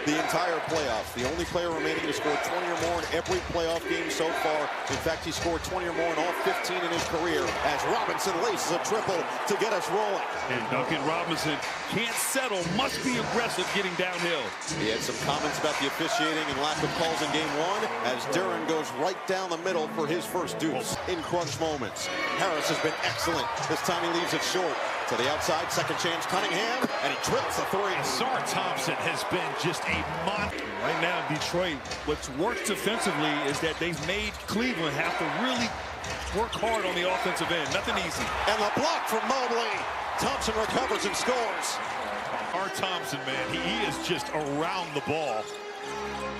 the entire playoffs. The only player remaining to score 20 or more in every playoff game so far. In fact, he scored 20 or more in all 15 in his career as Robinson laces a triple to get us rolling. And Duncan Robinson can't settle, must be aggressive getting downhill. He had some comments about the officiating and lack of calls in game one as Duren goes right down the middle for his first deuce in crunch moments. Harris has been excellent. This time he leaves it short. To the outside, second chance, Cunningham, and he drills the three. Sar Thompson has been just a monster. Right now, Detroit, what's worked defensively is that they've made Cleveland have to really work hard on the offensive end. Nothing easy. And the block from Mobley. Thompson recovers and scores. Sar Thompson, man, he is just around the ball.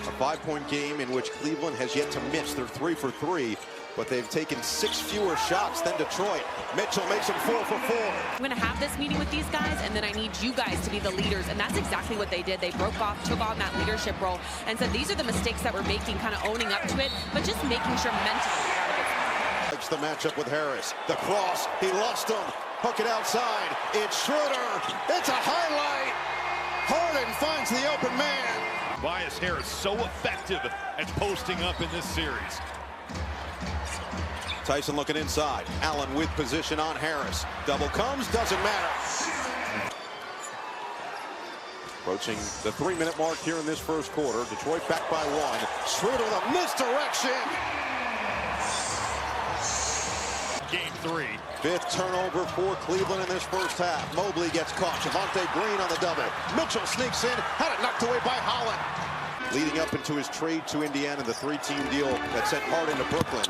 A 5-point game in which Cleveland has yet to miss. They're 3 for 3. But they've taken 6 fewer shots than Detroit. Mitchell makes them 4 for 4. I'm going to have this meeting with these guys, and then I need you guys to be the leaders. And that's exactly what they did. They took on that leadership role and said these are the mistakes that we're making, kind of owning up to it, but just making sure mentally. Likes the matchup with Harris. The cross, he lost him. Hook it outside. It's Schroeder. It's a highlight. Harden finds the open man. Tobias Harris so effective at posting up in this series. Tyson looking inside. Allen with position on Harris. Double comes, doesn't matter. Approaching the 3-minute mark here in this first quarter. Detroit back by 1. Schroeder with a misdirection. Game 3. 5th turnover for Cleveland in this first half. Mobley gets caught. Javonte Green on the double. Mitchell sneaks in. Had it knocked away by Holland. Leading up into his trade to Indiana, the 3-team deal that sent Harden to Brooklyn.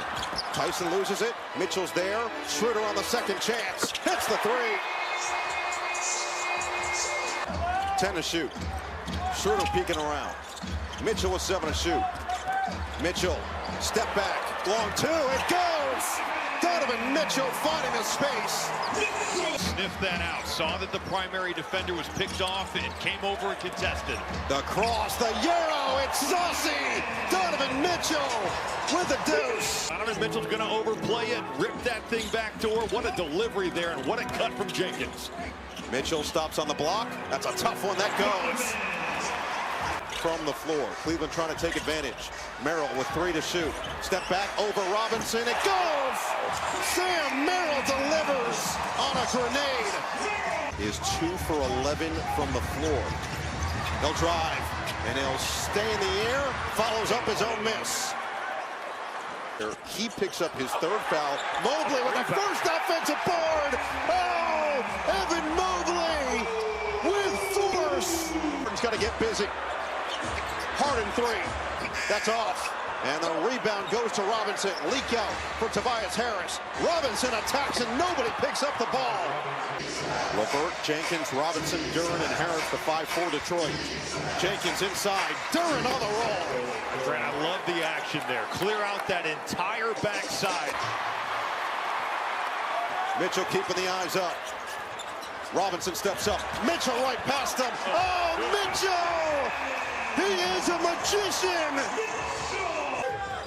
Tyson loses it. Mitchell's there. Schroeder on the second chance. Hits the 3. 10 to shoot. Schroeder peeking around. Mitchell with 7 to shoot. Mitchell, step back. Long 2. It goes! Donovan Mitchell finding the space. Sniffed that out. Saw that the primary defender was picked off and came over and contested. The cross, the Euro, it's saucy! Donovan Mitchell with the deuce. Donovan Mitchell's going to overplay it, rip that thing back door. What a delivery there, and what a cut from Jenkins. Mitchell stops on the block. That's a tough one. That goes from the floor. Cleveland trying to take advantage. Merrill with 3 to shoot. Step back over Robinson. It goes! Sam Merrill delivers on a grenade. Is 2 for 11 from the floor. He'll drive, and he'll stay in the air. Follows up his own miss. He picks up his 3rd foul. Mobley with the first offensive board. Oh, Evan Mobley with force. He's got to get busy. Harden 3. That's off. And the rebound goes to Robinson. Leak out for Tobias Harris. Robinson attacks and nobody picks up the ball. LeVert, Jenkins, Robinson, Duren, and Harris, the 5-4 Detroit. Jenkins inside. Duren on the roll. Grant, I love the action there. Clear out that entire backside. Mitchell keeping the eyes up. Robinson steps up. Mitchell right past him. Oh, Mitchell! He is a magician!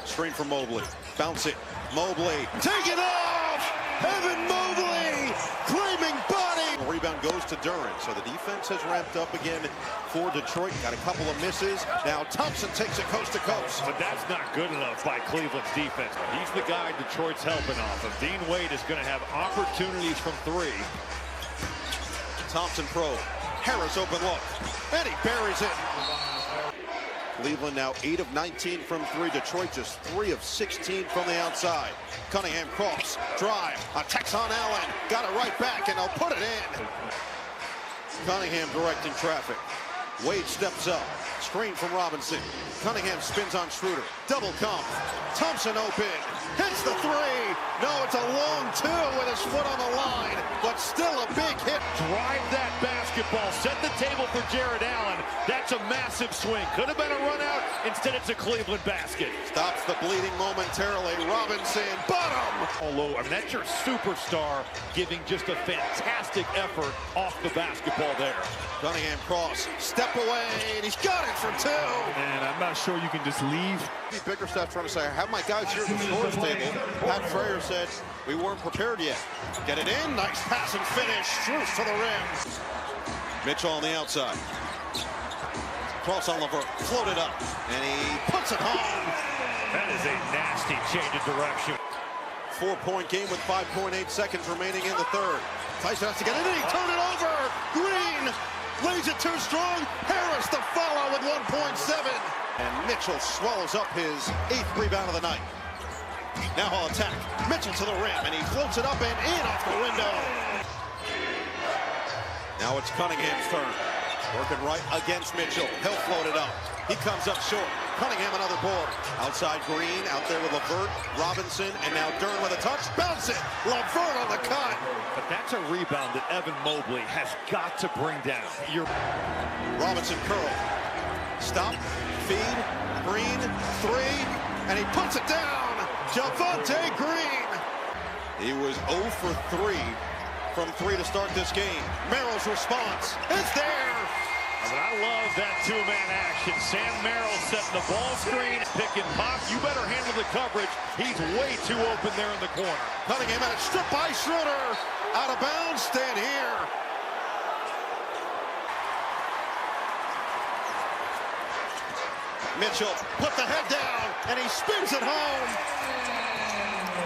Screen for Mobley. Bounce it. Mobley. Take it off! Evan Mobley! Claiming body! The rebound goes to Duren. So the defense has ramped up again for Detroit. Got a couple of misses. Now Thompson takes it coast to coast. But that's not good enough by Cleveland's defense. He's the guy Detroit's helping off of. Dean Wade is going to have opportunities from 3. Thompson probe. Harris open look. And he buries it. Cleveland now 8 of 19 from 3. Detroit just 3 of 16 from the outside. Cunningham cross, drive, attacks on Allen. Got it right back and they'll put it in. Cunningham directing traffic. Wade steps up. Screen from Robinson. Cunningham spins on Schroeder. Double come. Thompson open. Hits the 3. No, it's a long 2 with his foot on the line, but still a big hit. Drive that basketball. Set the table for Jared Allen. That's a massive swing. Could have been a run out. Instead, it's a Cleveland basket. Stops the bleeding momentarily. Robinson, bottom. Although, I mean, that's your superstar giving just a fantastic effort off the basketball there. Cunningham cross. Step away, and he's got it for 2. And I'm not sure you can just leave. Bickerstaff trying to say, I have my guys here at the scores table. Pat Frayer said, we weren't prepared yet. Get it in. Nice pass and finish. Strus to the rim. Mitchell on the outside. Cross on Levert, floated up, and he puts it home. That is a nasty change of direction. 4-point game with 5.8 seconds remaining in the third. Tyson has to get it in, he turned it over. Green lays it too strong. Harris the follow with 1.7. And Mitchell swallows up his 8th rebound of the night. Now he'll attack. Mitchell to the rim, and he floats it up and in off the window. Now it's Cunningham's turn. Working right against Mitchell. He'll float it up. He comes up short. Cunningham another board. Outside Green, out there with Levert, Robinson, and now Dern with a touch. Bounce it. Levert on the cut. But that's a rebound that Evan Mobley has got to bring down. Robinson curl. Stop. Feed. Green. 3. And he puts it down. Javonte Green. He was 0 for 3 from 3 to start this game. Merrill's response is there. But I love that two-man action. Sam Merrill setting the ball screen, pick and pop. You better handle the coverage. He's way too open there in the corner. Cunningham had it stripped by Schroeder. Out of bounds, stand here. Mitchell put the head down, and he spins it home.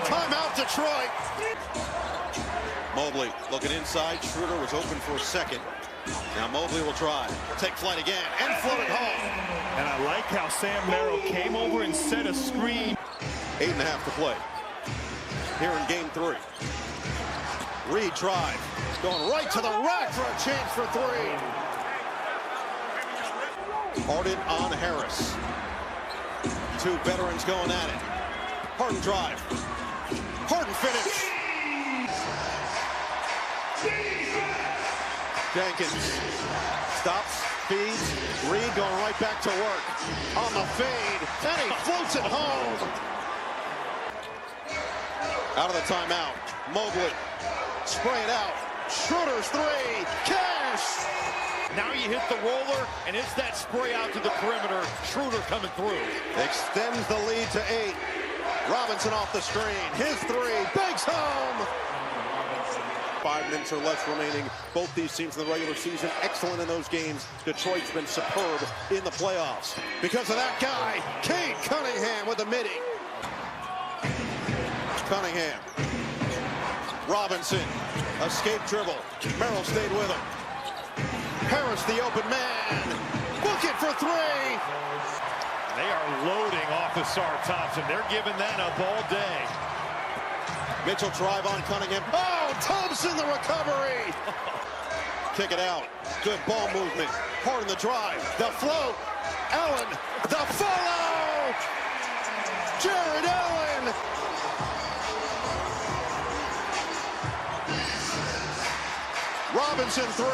Timeout, Detroit. Mobley looking inside. Schroeder was open for a second. Now Mobley will drive, take flight again, and float it home. And I like how Sam Merrill came over and set a screen. 8.5 to play here in game 3. Reed drive, going right to the rack for a chance for 3. Harden on Harris. 2 veterans going at it. Harden drive. Harden finish. Jenkins stops, feeds. Reed going right back to work on the fade, and he floats it home. Out of the timeout, Mobley spray it out. Schroeder's 3, cash. Now you hit the roller, and it's that spray out to the perimeter. Schroeder coming through. Extends the lead to 8. Robinson off the screen. His 3, banks home. 5 minutes or less remaining. Both these teams in the regular season excellent in those games. Detroit's been superb in the playoffs. Because of that guy, Cade Cunningham with the midi. Cunningham. Robinson. Escape dribble. Merrill stayed with him. Harris the open man. Book it for 3. They are loading off of Sar Thompson. They're giving that up all day. Mitchell drive on Cunningham. Oh, Thompson the recovery. Kick it out. Good ball movement. Harden the drive. The float. Allen. The follow. Jared Allen. Robinson 3.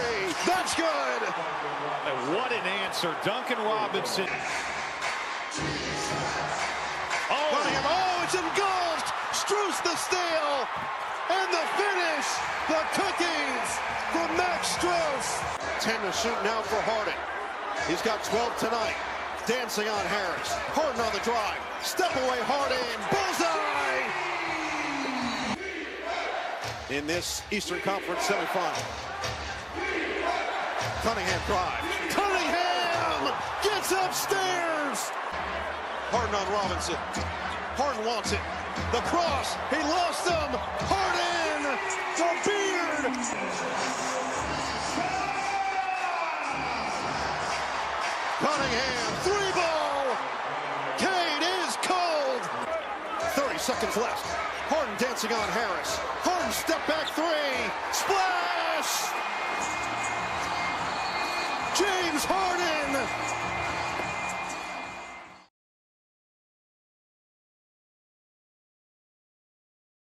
That's good. And what an answer. Duncan Robinson. Oh, Cunningham. Oh, it's engulfed. Strus the steal, and the finish, the cookies from Max Strus. 10 to shoot now for Harden. He's got 12 tonight. Dancing on Harris. Harden on the drive. Step away Harden. Bullseye! In this Eastern Conference semifinal. Cunningham drive. Cunningham gets upstairs. Harden on Robinson. Harden wants it. The cross, he lost him. Harden, the beard. Cunningham, 3-ball. Cade is cold. 30 seconds left. Harden dancing on Harris. Harden step back 3. Splash.